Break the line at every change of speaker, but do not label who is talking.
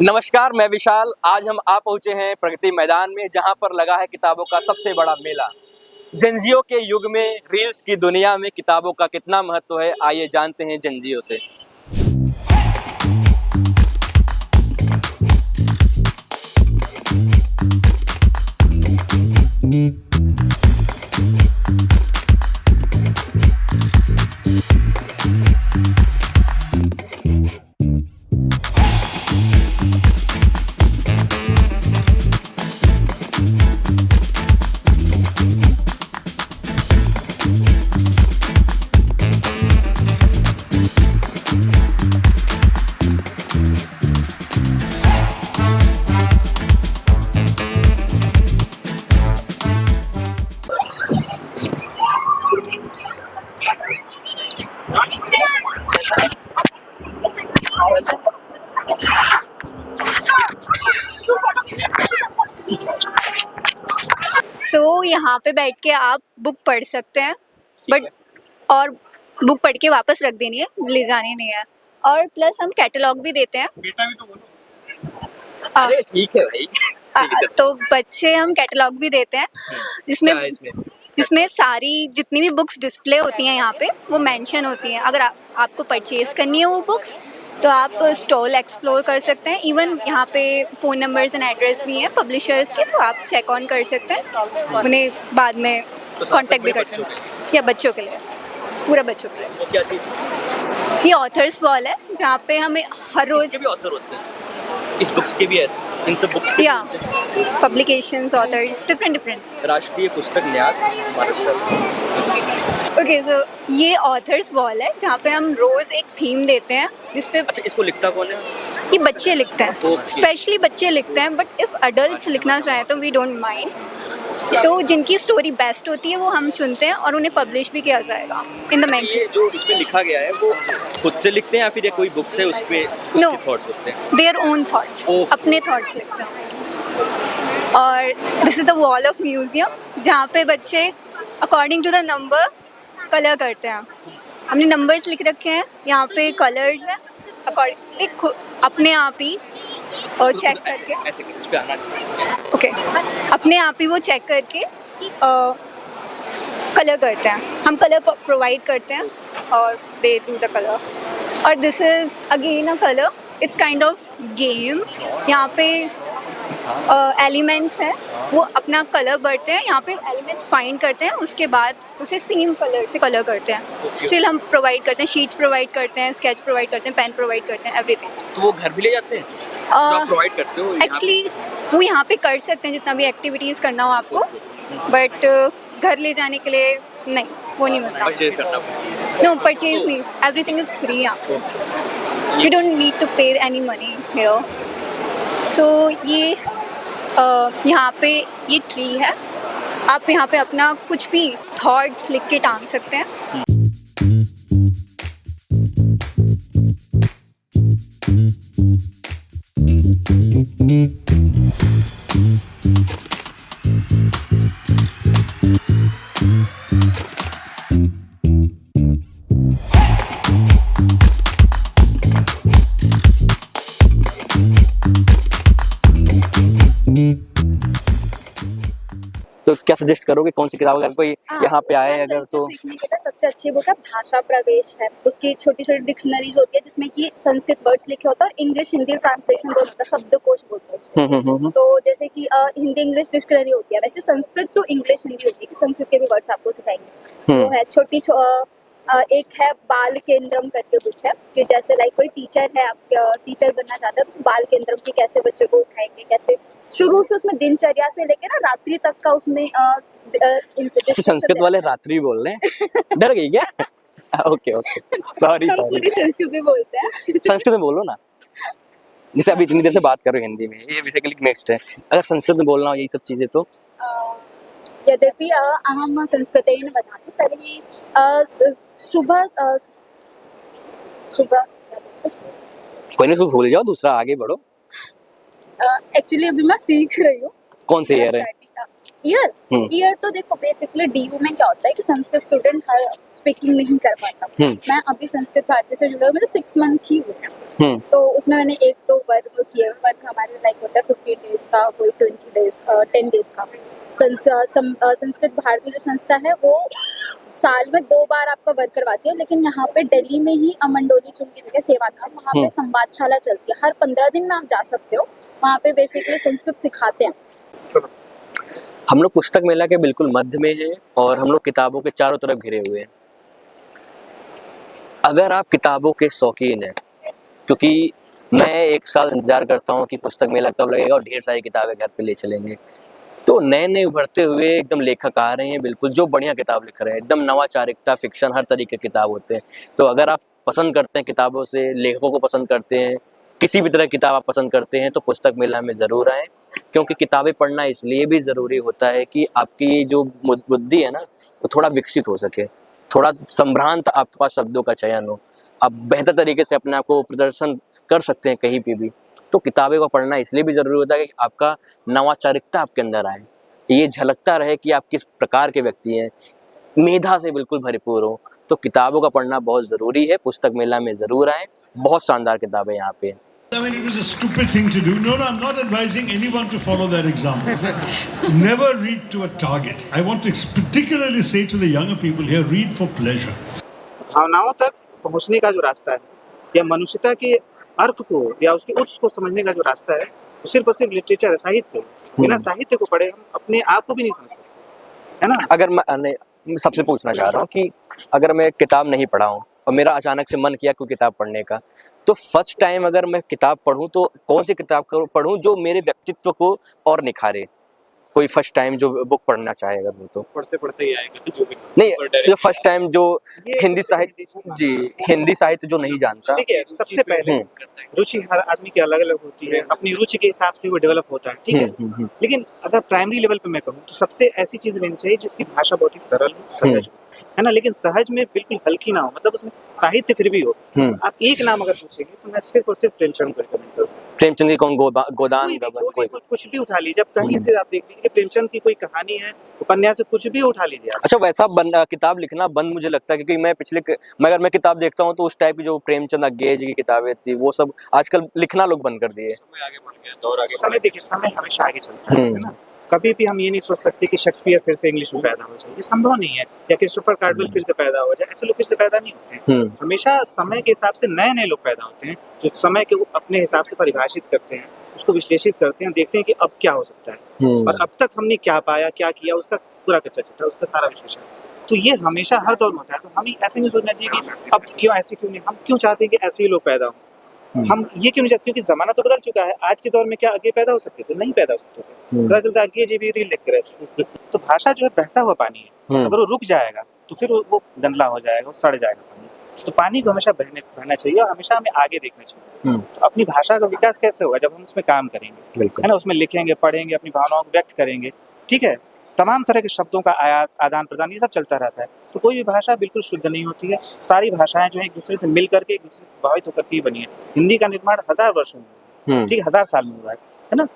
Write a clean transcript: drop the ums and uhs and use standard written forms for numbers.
नमस्कार, मैं विशाल। आज हम आ पहुंचे हैं प्रगति मैदान में, जहां पर लगा है किताबों का सबसे बड़ा मेला। जेनज़ियो के युग में रील्स की दुनिया में किताबों का कितना महत्व है, आइए जानते हैं जेनज़ियो से।
यहाँ पे बैठ के आप बुक पढ़ सकते हैं, बट और बुक पढ़ के वापस रख देनी है, ले जानी नहीं है। और प्लस हम कैटलॉग भी देते हैं।
बेटा भी तो बोलो। अरे ठीक है भाई।
तो बच्चे हम कैटलॉग भी देते हैं, जिसमें सारी जितनी भी बुक्स डिस्प्ले होती हैं यहाँ पे वो मेंशन होती हैं। अगर आपको परचेज करनी है वो बुक्स तो आप स्टॉल एक्सप्लोर कर सकते हैं। इवन यहाँ पे फ़ोन नंबर्स एंड एड्रेस भी हैं पब्लिशर्स के, तो आप चेक ऑन कर सकते हैं, उन्हें बाद में कांटेक्ट भी कर सकते हैं। या बच्चों के लिए, पूरा बच्चों के लिए।
वो क्या चीज़?
ये ऑथर्स वॉल है, जहाँ पे हमें हर रोज़
भी ऑथर होते हैं। इस बुक्स के भी ऐसे, इन सब बुक्स
या पब्लिकेशंस, ऑथर्स, डिफरेंट।
राष्ट्रीय पुस्तक न्यास
ओके, सो ये ऑथर्स वॉल है, जहाँ पे हम रोज़ एक थीम देते हैं जिसपे।
अच्छा, इसको लिखता कौन है?
ये बच्चे लिखते हैं, स्पेशली बच्चे लिखते हैं, बट इफ़ अडल्ट्स लिखना चाहें तो वी डोंट माइंड। तो जिनकी स्टोरी बेस्ट होती है वो हम चुनते हैं और उन्हें पब्लिश भी किया जाएगा इन द मैगज़ीन।
जो इसमें लिखा गया है वो खुद से लिखते हैं या फिर ये कोई बुक्स है उस पे उसके थॉट्स होते हैं?
देयर ओन थॉट्स, अपने थॉट्स लिखते हैं। और this is the wall of museum, जहाँ पे बच्चे according to the number colour करते हैं। हमने नंबर्स लिख रखे हैं, यहाँ पे कलर्स हैं, अकॉर्डिंग अपने आप ही और चेक करके ओके अपने आप ही वो चेक करके कलर करते हैं। हम कलर प्रोवाइड करते हैं और दे डू द कलर। और this is again a colour, it's kind of game. यहाँ पे एलिमेंट्स हैं, वो अपना कलर भरते हैं, यहाँ पे एलिमेंट्स फाइंड करते हैं, उसके बाद उसे सेम कलर से कलर करते हैं। स्टिल हम प्रोवाइड करते हैं, शीट्स प्रोवाइड करते हैं, स्केच प्रोवाइड करते हैं, पेन प्रोवाइड करते हैं, एवरीथिंग।
तो वो घर भी ले जाते हैं जो आप प्रोवाइड करते हो?
एक्चुअली वो यहाँ पे कर सकते हैं जितना भी एक्टिविटीज़ करना हो आपको, बट घर ले जाने के लिए नहीं, वो नहीं मिलता।
परचेज करना?
नो, परचेज नहीं, एवरीथिंग इज़ फ्री यहाँ पे। यू डोंट नीड टू पे एनी मनी हियर। सो ये यहाँ पे ये ट्री है, आप यहाँ पे अपना कुछ भी थॉट्स लिख के टांग सकते हैं।
तो क्या सजेस्ट करोगे, कौन सी किताब अगर कोई यहाँ पे आए अगर तो?
सीखने के लिए सबसे अच्छी बुक है भाषा प्रवेश है। उसकी छोटी छोटी डिक्शनरीज होती है जिसमें कि संस्कृत वर्ड्स लिखे होते हैं और इंग्लिश हिंदी ट्रांसलेशन जो होता है, शब्दकोश बोलते हैं। तो जैसे कि हिंदी इंग्लिश डिक्शनरी होती है, वैसे संस्कृत टू इंग्लिश हिंदी होती है कि संस्कृत के भी वर्ड्स आपको सिखाएंगे। वो है छोटी एक है बाल केंद्रम करके बुक है, कि जैसे लाइक कोई टीचर है, आप टीचर बनना चाहते हैं तो बाल केंद्रम की कैसे बच्चे को उठाएंगे, कैसे शुरू से उसमें दिनचर्या से लेके ना रात्रि तक का उसमें
संस्कृत वाले रात्रि बोल रहे हैं? डर गई क्या? Okay sorry.
हम पूरी संस्कृत में बोलते हैं।
संस्कृत में बोलो ना, जैसे अभी इतनी देर से बात कर रहे हो हिंदी में, ये बेसिकली नेक्स्ट है। अगर संस्कृत में बोलना हो यही सब चीजें तो
यद्यपि अहं संस्कृतेन वदामि तर्हि
कोई नहीं, भूल जाओ, दूसरा आगे बढ़ो।
एक्चुअली अभी मैं सीख रही हूँ।
कौन सी ईयर है?
ईयर
हम्म।
ईयर तो देखो बेसिकली डीयू में क्या होता है कि संस्कृत स्टूडेंट हर स्पीकिंग नहीं कर पाता। मैं अभी संस्कृत भारती से जुड़ा हूँ, मुझे 6 मंथ ही हुए हैं। तो उसमें मैंने 1-2 वर्ग किए। वर्ग हमारे लाइक होता है 15 डेज का, कोई 20 डेज 10 डेज का। संस्कृत भारती जो संस्था है वो साल में 2 बार आपका वर्क करवाती है, लेकिन यहाँ पे दिल्ली में ही अमंडोली चुन की जगह सेवाधाम, वहाँ पे संवादशाला चलती है। हर 15 दिन में आप जा सकते हो, वहाँ पे बेसिकली संस्कृत सिखाते हैं।
हम लोग पुस्तक मेला के बिल्कुल मध्य में हैं और हम लोग किताबों के चारों तरफ घिरे हुए हैं। अगर आप किताबों के शौकीन हैं, क्योंकि मैं 1 साल इंतजार करता हूँ कि पुस्तक मेला कब लगेगा और ढेर सारी किताबें घर पे ले चलेंगे, तो नए नए उभरते हुए एकदम लेखक आ रहे हैं, बिल्कुल जो बढ़िया किताब लिख रहे हैं, एकदम नवाचारिकता, फिक्शन, हर तरीके के किताब होते हैं। तो अगर आप पसंद करते हैं किताबों से, लेखकों को पसंद करते हैं, किसी भी तरह की किताब आप पसंद करते हैं, तो पुस्तक मेला में ज़रूर आएँ, क्योंकि किताबें पढ़ना इसलिए भी ज़रूरी होता है कि आपकी जो बुद्धि है ना, वो थोड़ा विकसित हो सके, थोड़ा संभ्रांत आपके पास शब्दों का चयन हो, आप बेहतर तरीके से अपने आप को प्रदर्शन कर सकते हैं कहीं पे भी। तो किताबें को पढ़ना इसलिए भी ज़रूरी होता है कि आपका नवाचारिकता आपके अंदर आए, ये झलकता रहे कि आप किस प्रकार के व्यक्ति हैं, मेधा से बिल्कुल भरपूर हो। तो किताबों का पढ़ना बहुत ज़रूरी है, पुस्तक मेला में ज़रूर आएँ, बहुत शानदार किताबें यहाँ पे हैं।
I mean, it was a stupid thing to do. No, I'm not advising anyone to follow that example. Never read to a target. I want to particularly say to the younger people here, read for pleasure.
भावनाओं तक पहुंचने का जो रास्ता है या मनुष्यता के अर्थ को या उसके उत्स को समझने का जो रास्ता है, वो सिर्फ और सिर्फ लिटरेचर है, साहित्य। बिना साहित्य को पढ़े हम अपने आप को भी नहीं समझ सकते, है ना।
अगर मैं सबसे पूछना चाह रहा हूँ कि अगर मैं किताब नहीं पढ़ा हूँ और मेरा अचानक से मन किया कोई किताब पढ़ने का, तो फर्स्ट टाइम अगर मैं किताब पढूं तो कौन सी किताब पढूं जो मेरे व्यक्तित्व को और निखारे? कोई फर्स्ट टाइम जो बुक पढ़ना चाहे अगर वो तो
पढ़ते पढ़ते ही आएगा जो भी
नहीं, सिर्फ फर्स्ट टाइम जो हिंदी साहित्य जो नहीं जानता।
ठीक है, सबसे पहले रुचि हर आदमी की अलग अलग होती है, अपनी रुचि के हिसाब से वो डेवलप होता है, ठीक है। लेकिन अगर प्राइमरी लेवल पे मैं कहूँ तो सबसे ऐसी चीज लेनी चाहिए जिसकी भाषा बहुत ही सरल हो, सहज हो, है ना। लेकिन सहज में बिल्कुल हल्की ना हो, मतलब उसमें साहित्य फिर भी हो। आप एक नाम अगर पूछेंगे तो मैं सिर्फ और सिर्फ प्रेमचंद को रिकमेंड करूँगा।
प्रेमचंद की कौन गोदान
कोई कुछ भी उठा लीजिए, अब कहीं से आप देख लीजिए प्रेमचंद की कोई कहानी है, उपन्यास, कुछ भी उठा लीजिए आप।
अच्छा, वैसा किताब लिखना बंद मुझे लगता है, क्योंकि अगर मैं किताब देखता हूँ तो उस टाइप की जो प्रेमचंद अज्ञेय जी की किताबें थी वो सब आजकल लिखना लोग बंद कर दिए।
समय आगे बढ़ गया, दौर आगे, समय देखिए, समय हमेशा आगे चलता है ना। कभी भी हम ये नहीं सोच सकते कि शेक्सपियर फिर से इंग्लिश में पैदा हो जाए, ये संभव नहीं है, या क्रिस्टोफर कार्डवेल फिर से पैदा हो जाए, ऐसे लोग फिर से पैदा नहीं होते हैं। हमेशा समय के हिसाब से नए नए लोग पैदा होते हैं जो समय के अपने हिसाब से परिभाषित करते हैं, उसको विश्लेषित करते हैं, देखते हैं कि अब क्या हो सकता है और अब तक हमने क्या पाया, क्या किया, उसका पूरा कच्चा चिट्ठा, उसका सारा विश्लेषण। तो ये हमेशा हर दौर में होता है। तो हमें ऐसे नहीं सोचना चाहिए कि अब क्यों ऐसे, क्यों नहीं, हम क्यों चाहते हैं कि ऐसे ही लोग पैदा हों, हम ये क्यों नहीं चाहते, क्योंकि जमाना तो बदल चुका है। आज के दौर में क्या आगे पैदा हो सकते थे? नहीं पैदा हो सकते थे। पता चलता है आगे जी भी रील लिखते रहते। तो भाषा जो है बहता हुआ पानी है, अगर वो रुक जाएगा तो फिर वो गंदला हो जाएगा, वो सड़ जाएगा पानी। तो पानी को हमेशा बहना चाहिए और हमेशा हमें आगे देखना चाहिए। तो अपनी भाषा का विकास कैसे होगा? जब हम उसमें काम करेंगे, है ना, उसमें लिखेंगे, पढ़ेंगे, अपनी भावनाओं को व्यक्त करेंगे, ठीक है। तमाम तरह के शब्दों का आदान प्रदान, ये सब चलता रहता है। तो कोई भी भाषा बिल्कुल शुद्ध नहीं होती है। सारी भाषाएं जो है एक दूसरे से मिल करके, एक दूसरे से प्रभावित होकर के बनी है। हिंदी का निर्माण 1000 वर्षों में, ठीक, 1000 साल में हुआ है ना।